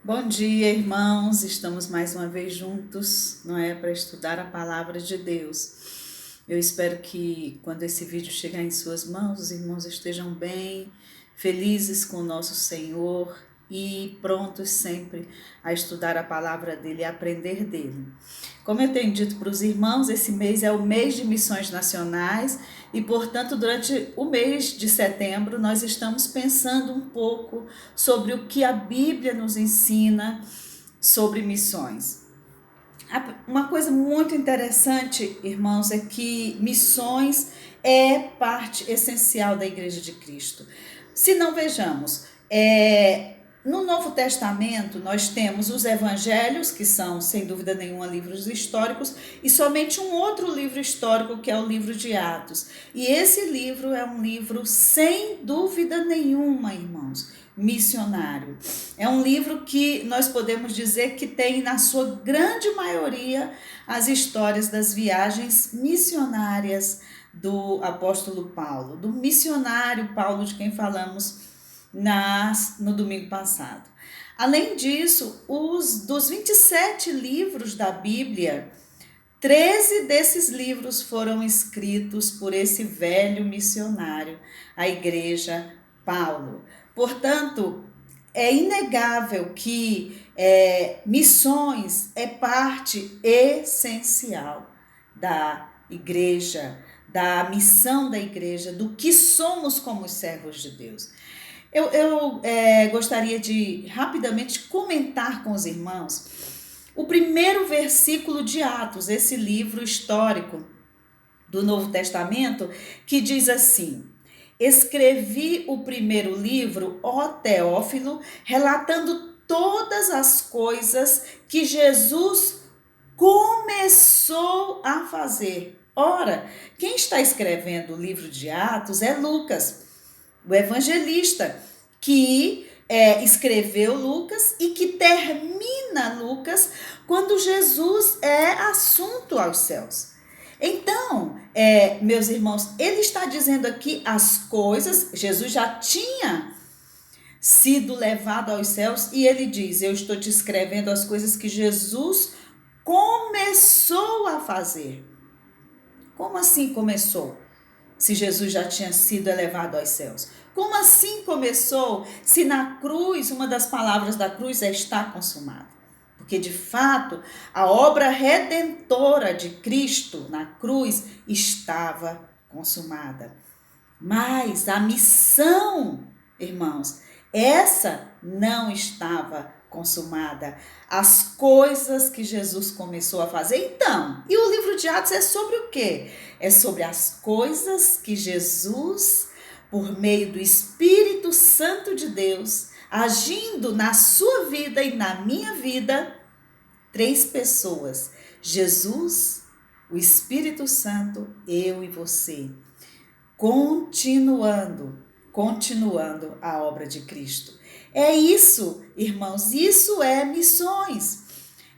Bom dia, irmãos. Estamos mais uma vez juntos, não é, para estudar a palavra de Deus. Eu espero que quando esse vídeo chegar em suas mãos, os irmãos estejam bem, felizes com o nosso Senhor e prontos sempre a estudar a palavra dele e a aprender dele. Como eu tenho dito para os irmãos, esse mês é o mês de missões nacionais e, portanto, durante o mês de setembro, nós estamos pensando um pouco sobre o que a Bíblia nos ensina sobre missões. Uma coisa muito interessante, irmãos, é que missões é parte essencial da Igreja de Cristo. Se não vejamos, no Novo Testamento nós temos os evangelhos, que são, sem dúvida nenhuma, livros históricos, e somente um outro livro histórico, que é o livro de Atos. E esse livro é um livro, sem dúvida nenhuma, irmãos, missionário. É um livro que nós podemos dizer que tem, na sua grande maioria, as histórias das viagens missionárias do apóstolo Paulo, do missionário Paulo, de quem falamos no domingo passado. Além disso, dos 27 livros da Bíblia, 13 desses livros foram escritos por esse velho missionário, a igreja Paulo. Portanto, é inegável que missões é parte essencial da igreja, da missão da igreja, do que somos como servos de Deus. Eu gostaria de rapidamente comentar com os irmãos o primeiro versículo de Atos, esse livro histórico do Novo Testamento, que diz assim: escrevi o primeiro livro, ó Teófilo, relatando todas as coisas que Jesus começou a fazer. Ora, quem está escrevendo o livro de Atos é Lucas, o evangelista, que escreveu Lucas e que termina Lucas quando Jesus é assunto aos céus. Então, meus irmãos, ele está dizendo aqui as coisas, Jesus já tinha sido levado aos céus e ele diz: eu estou te escrevendo as coisas que Jesus começou a fazer. Como assim começou? Se Jesus já tinha sido elevado aos céus. Como assim começou? Se na cruz, uma das palavras da cruz é está consumado. Porque de fato, a obra redentora de Cristo na cruz estava consumada. Mas a missão, irmãos, essa não estava consumada. As coisas que Jesus começou a fazer. Então, e o livro de Atos é sobre o quê? É sobre as coisas que Jesus, por meio do Espírito Santo de Deus, agindo na sua vida e na minha vida, três pessoas: Jesus, o Espírito Santo, eu e você, continuando a obra de Cristo. É isso, irmãos, isso é missões.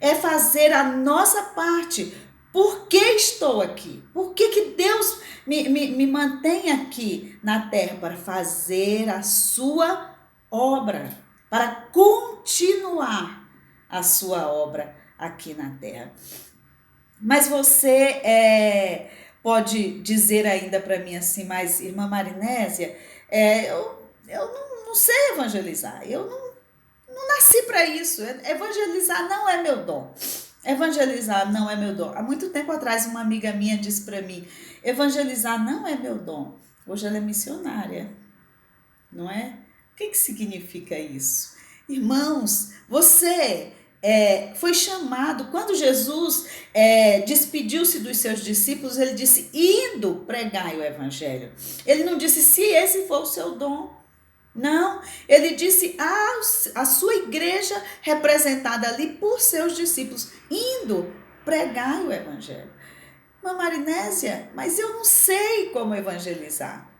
É fazer a nossa parte. Por que estou aqui? Por que Deus me mantém aqui na terra? Para fazer a sua obra, para continuar a sua obra aqui na terra. Mas você pode dizer ainda para mim assim: mas irmã Marinésia, eu não sei evangelizar, eu não nasci para isso, evangelizar não é meu dom. Evangelizar não é meu dom. Há muito tempo atrás, uma amiga minha disse para mim: evangelizar não é meu dom. Hoje ela é missionária, não é? O que significa isso? Irmãos, você foi chamado. Quando Jesus despediu-se dos seus discípulos, ele disse: indo pregai o evangelho. Ele não disse se esse for o seu dom. Não, ele disse a sua igreja representada ali por seus discípulos, indo pregai o evangelho. Irmã Marinésia, mas eu não sei como evangelizar.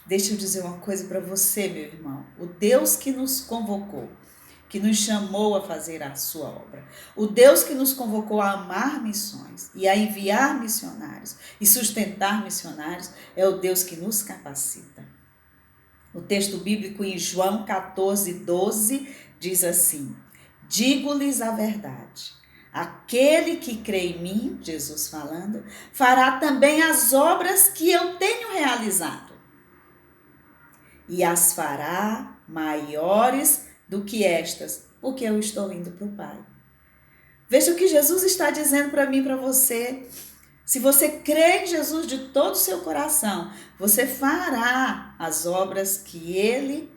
Deixa eu dizer uma coisa para você, meu irmão. O Deus que nos convocou, que nos chamou a fazer a sua obra, o Deus que nos convocou a amar missões e a enviar missionários e sustentar missionários, é o Deus que nos capacita. O texto bíblico em João 14, 12 diz assim: digo-lhes a verdade. Aquele que crê em mim, Jesus falando, fará também as obras que eu tenho realizado. E as fará maiores do que estas, porque eu estou indo para o Pai. Veja o que Jesus está dizendo para mim e para você. Se você crê em Jesus de todo o seu coração, você fará as obras que ele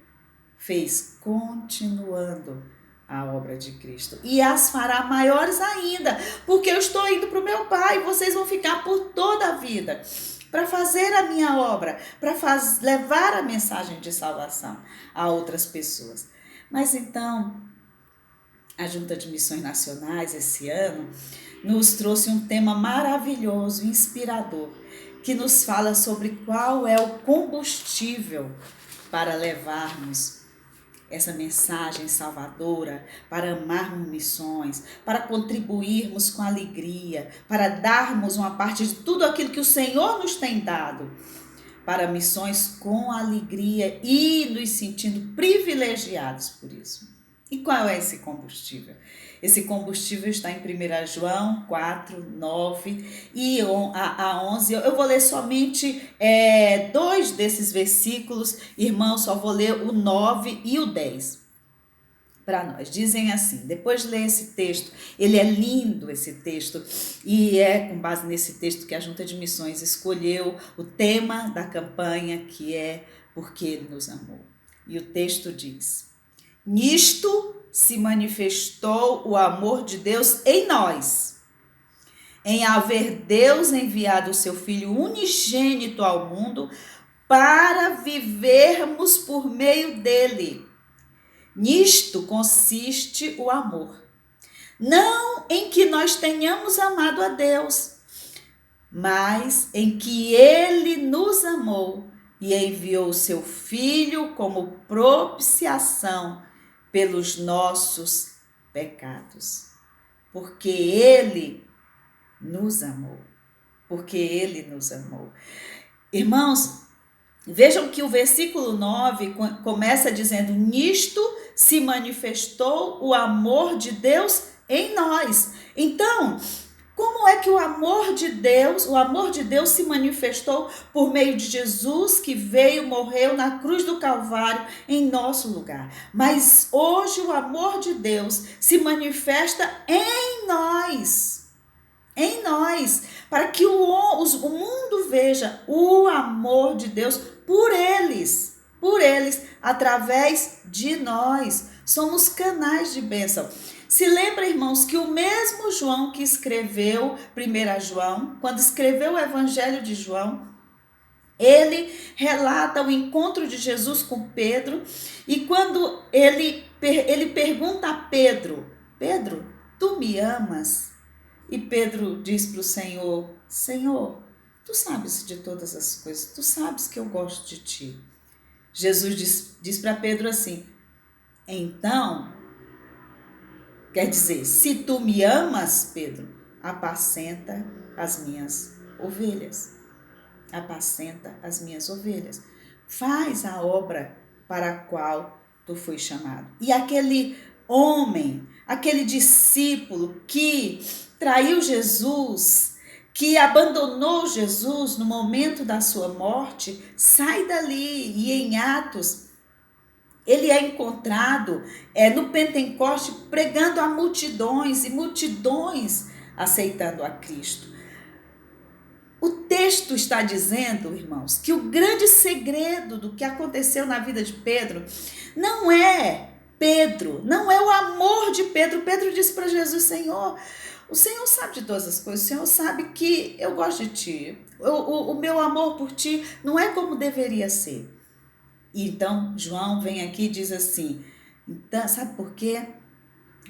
fez, continuando a obra de Cristo. E as fará maiores ainda, porque eu estou indo para o meu Pai. Vocês vão ficar por toda a vida para fazer a minha obra, para levar a mensagem de salvação a outras pessoas. Mas então, a Junta de Missões Nacionais, esse ano, nos trouxe um tema maravilhoso, inspirador, que nos fala sobre qual é o combustível para levarmos essa mensagem salvadora, para amarmos missões, para contribuirmos com alegria, para darmos uma parte de tudo aquilo que o Senhor nos tem dado, para missões com alegria e nos sentindo privilegiados por isso. E qual é esse combustível? Esse combustível está em 1 João 4, 9 e a 11. Eu vou ler somente 2 desses versículos, irmãos, só vou ler o 9 e o 10 para nós. Dizem assim, depois de ler esse texto, ele é lindo esse texto, e é com base nesse texto que a Junta de Missões escolheu o tema da campanha, que é Porque Ele nos amou. E o texto diz: nisto se manifestou o amor de Deus em nós, em haver Deus enviado o seu Filho unigênito ao mundo para vivermos por meio dele. Nisto consiste o amor. Não em que nós tenhamos amado a Deus, mas em que ele nos amou e enviou o seu Filho como propiciação pelos nossos pecados. Porque ele nos amou. Porque ele nos amou. Irmãos, vejam que o versículo 9 começa dizendo: nisto se manifestou o amor de Deus em nós. Então, como é que o amor de Deus se manifestou por meio de Jesus, que veio, morreu na cruz do Calvário em nosso lugar? Mas hoje o amor de Deus se manifesta em nós, para que o mundo veja o amor de Deus por eles, através de nós. Somos canais de bênção. Se lembra, irmãos, que o mesmo João que escreveu 1 João, quando escreveu o Evangelho de João, ele relata o encontro de Jesus com Pedro, e quando ele pergunta a Pedro: Pedro, tu me amas? E Pedro diz para o Senhor: Senhor, tu sabes de todas as coisas, tu sabes que eu gosto de ti. Jesus diz para Pedro assim: então, quer dizer, se tu me amas, Pedro, apacenta as minhas ovelhas. Apacenta as minhas ovelhas. Faz a obra para a qual tu foi chamado. E aquele homem, aquele discípulo que traiu Jesus, que abandonou Jesus no momento da sua morte, sai dali. E em Atos, ele é encontrado no Pentecoste pregando a multidões, e multidões aceitando a Cristo. O texto está dizendo, irmãos, que o grande segredo do que aconteceu na vida de Pedro não é Pedro, não é o amor de Pedro. Pedro disse para Jesus: Senhor, o Senhor sabe de todas as coisas, o Senhor sabe que eu gosto de ti, o meu amor por ti não é como deveria ser. E então João vem aqui e diz assim: então, sabe por quê?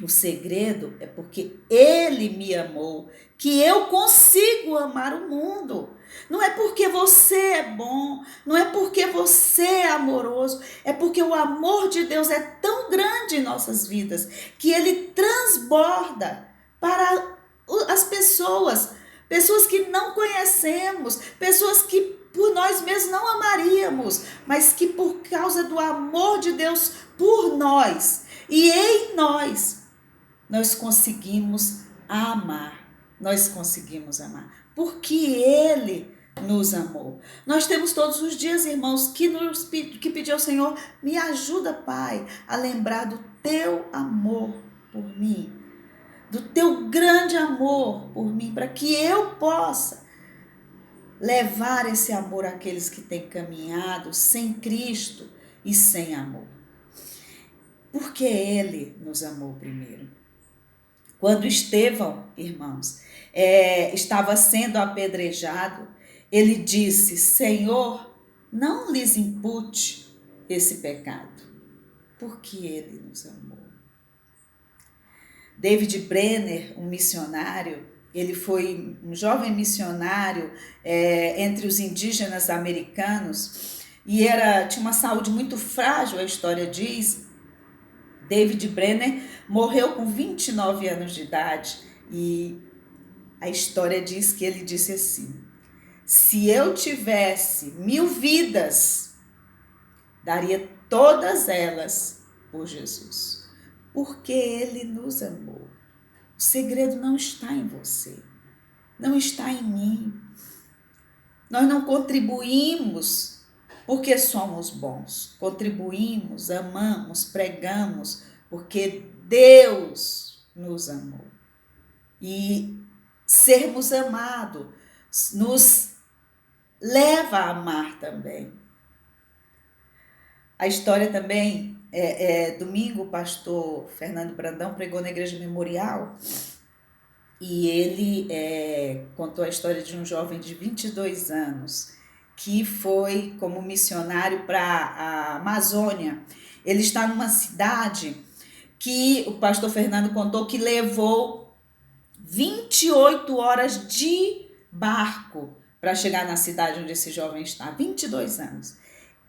O segredo é porque ele me amou, que eu consigo amar o mundo. Não é porque você é bom, não é porque você é amoroso, é porque o amor de Deus é tão grande em nossas vidas que ele transborda para as pessoas que não conhecemos, pessoas que por nós mesmos não amaríamos, mas que por causa do amor de Deus por nós, E em nós conseguimos amar. Nós conseguimos amar. Porque Ele nos amou. Nós temos todos os dias, irmãos, que pedir ao Senhor, me ajuda, Pai, a lembrar do teu amor por mim, do teu grande amor por mim, para que eu possa levar esse amor àqueles que têm caminhado sem Cristo e sem amor. Porque Ele nos amou primeiro. Quando Estevão, irmãos, estava sendo apedrejado, ele disse: Senhor, não lhes impute esse pecado, porque Ele nos amou. David Brenner, um missionário, ele foi um jovem missionário entre os indígenas americanos e tinha uma saúde muito frágil, a história diz. David Brenner morreu com 29 anos de idade e a história diz que ele disse assim: se eu tivesse 1000 vidas, daria todas elas por Jesus, porque Ele nos amou. O segredo não está em você, não está em mim. Nós não contribuímos porque somos bons. Contribuímos, amamos, pregamos, porque Deus nos amou. E sermos amados nos leva a amar também. A história também, domingo o pastor Fernando Brandão pregou na Igreja Memorial e ele contou a história de um jovem de 22 anos que foi como missionário para a Amazônia. Ele está numa cidade que o pastor Fernando contou que levou 28 horas de barco para chegar na cidade onde esse jovem está, 22 anos.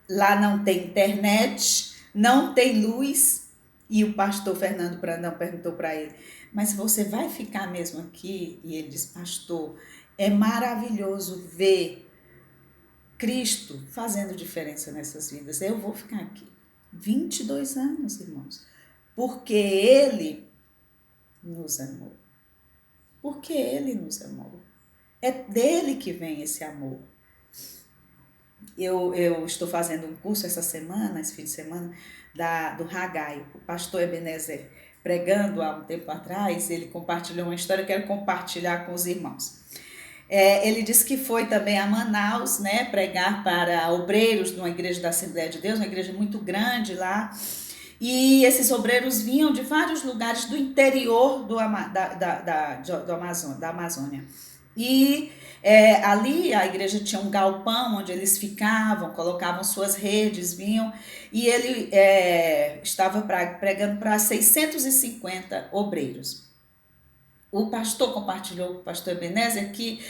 Lá não tem internet, não tem luz, e o pastor Fernando Brandão perguntou para ele: mas você vai ficar mesmo aqui? E ele disse: pastor, é maravilhoso ver Cristo fazendo diferença nessas vidas. Eu vou ficar aqui. 22 anos, irmãos. Porque Ele nos amou. Porque Ele nos amou. É dele que vem esse amor. Eu estou fazendo um curso essa semana, esse fim de semana, do Haggai. O pastor Ebenezer, pregando há um tempo atrás, ele compartilhou uma história que eu quero compartilhar com os irmãos. Ele disse que foi também a Manaus, né, pregar para obreiros numa igreja da Assembleia de Deus, uma igreja muito grande lá. E esses obreiros vinham de vários lugares do interior da Amazônia. E ali a igreja tinha um galpão onde eles ficavam, colocavam suas redes, vinham. E ele estava pregando para 650 obreiros. O pastor compartilhou com o pastor Ebenezer que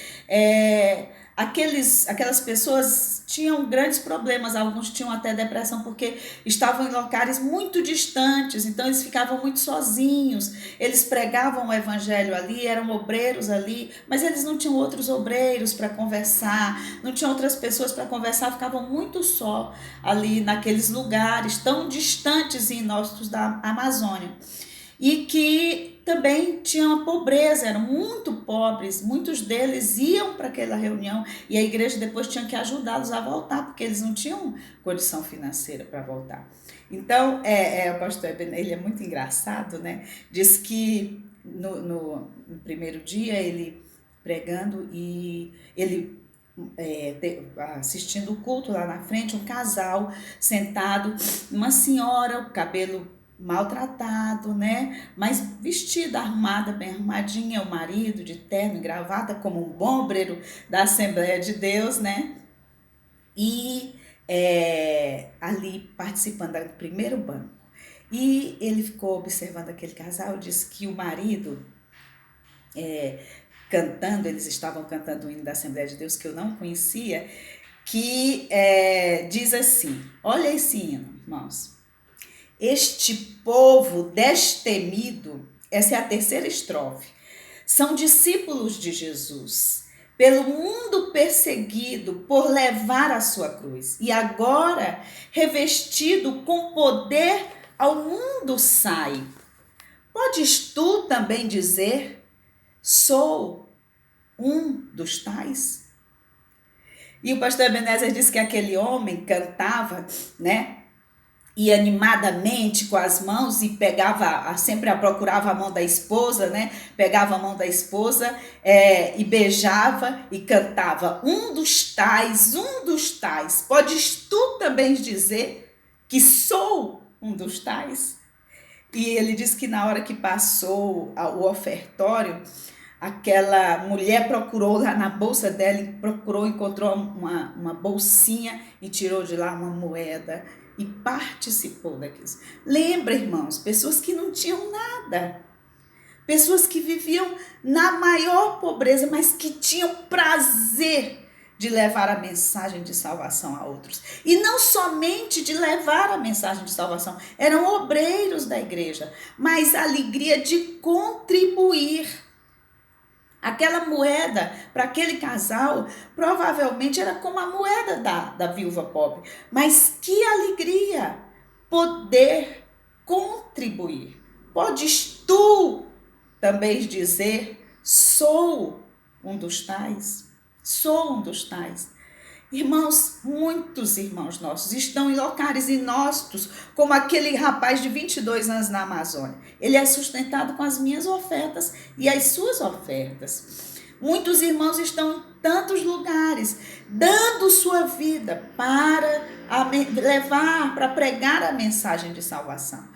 aquelas pessoas tinham grandes problemas, alguns tinham até depressão porque estavam em locais muito distantes, então eles ficavam muito sozinhos, eles pregavam o evangelho ali, eram obreiros ali, mas eles não tinham outros obreiros para conversar, não tinham outras pessoas para conversar, ficavam muito só ali naqueles lugares tão distantes e inóspitos da Amazônia. E que também tinham a pobreza, eram muito pobres, muitos deles iam para aquela reunião e a igreja depois tinha que ajudá-los a voltar, porque eles não tinham condição financeira para voltar. Então, o pastor Eben, ele é muito engraçado, né? Diz que no primeiro dia ele pregando e ele assistindo o culto lá na frente, um casal sentado, uma senhora, o cabelo maltratado, né? Mas vestida, arrumada, bem arrumadinha, o marido de terno e gravata, como um bom obreiro da Assembleia de Deus, né? E ali participando do primeiro banco. E ele ficou observando aquele casal, disse que o marido, cantando, eles estavam cantando o hino da Assembleia de Deus, que eu não conhecia, que diz assim, olha esse hino, irmãos. Este povo destemido, essa é a terceira estrofe, são discípulos de Jesus, pelo mundo perseguido por levar a sua cruz, e agora revestido com poder ao mundo sai. Podes tu também dizer, sou um dos tais? E o pastor Ebenezer disse que aquele homem cantava, né? E animadamente com as mãos e pegava, sempre procurava a mão da esposa, né? Pegava a mão da esposa e beijava e cantava, um dos tais, um dos tais. Podes tu também dizer que sou um dos tais? E ele disse que na hora que passou o ofertório, aquela mulher procurou lá na bolsa dela, encontrou uma bolsinha e tirou de lá uma moeda e participou daquilo. Lembra, irmãos, pessoas que não tinham nada, pessoas que viviam na maior pobreza, mas que tinham prazer de levar a mensagem de salvação a outros. E não somente de levar a mensagem de salvação, eram obreiros da igreja, mas a alegria de contribuir. Aquela moeda, para aquele casal, provavelmente era como a moeda da viúva pobre. Mas que alegria poder contribuir. Podes tu também dizer, sou um dos tais. Sou um dos tais. Irmãos, muitos irmãos nossos estão em locais inóspitos, como aquele rapaz de 22 anos na Amazônia. Ele é sustentado com as minhas ofertas e as suas ofertas. Muitos irmãos estão em tantos lugares, dando sua vida para levar, para pregar a mensagem de salvação.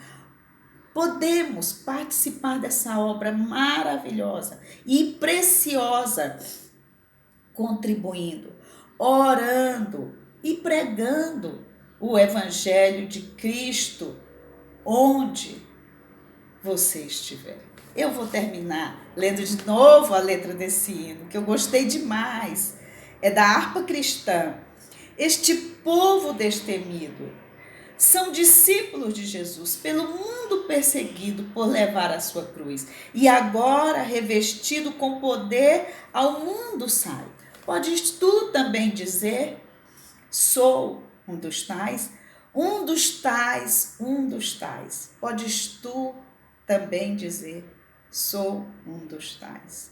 Podemos participar dessa obra maravilhosa e preciosa, contribuindo, orando e pregando o Evangelho de Cristo onde você estiver. Eu vou terminar lendo de novo a letra desse hino, que eu gostei demais. É da harpa cristã. Este povo destemido são discípulos de Jesus, pelo mundo perseguido por levar a sua cruz. E agora, revestido com poder, ao mundo sai. Podes tu também dizer, sou um dos tais? Um dos tais, um dos tais. Podes tu também dizer, sou um dos tais.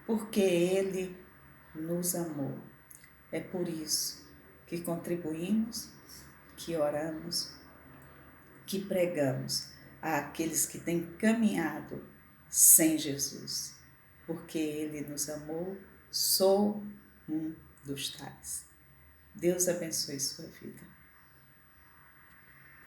Porque ele nos amou. É por isso que contribuímos, que oramos, que pregamos àqueles que têm caminhado sem Jesus. Porque ele nos amou, sou um dos tais. Deus abençoe sua vida.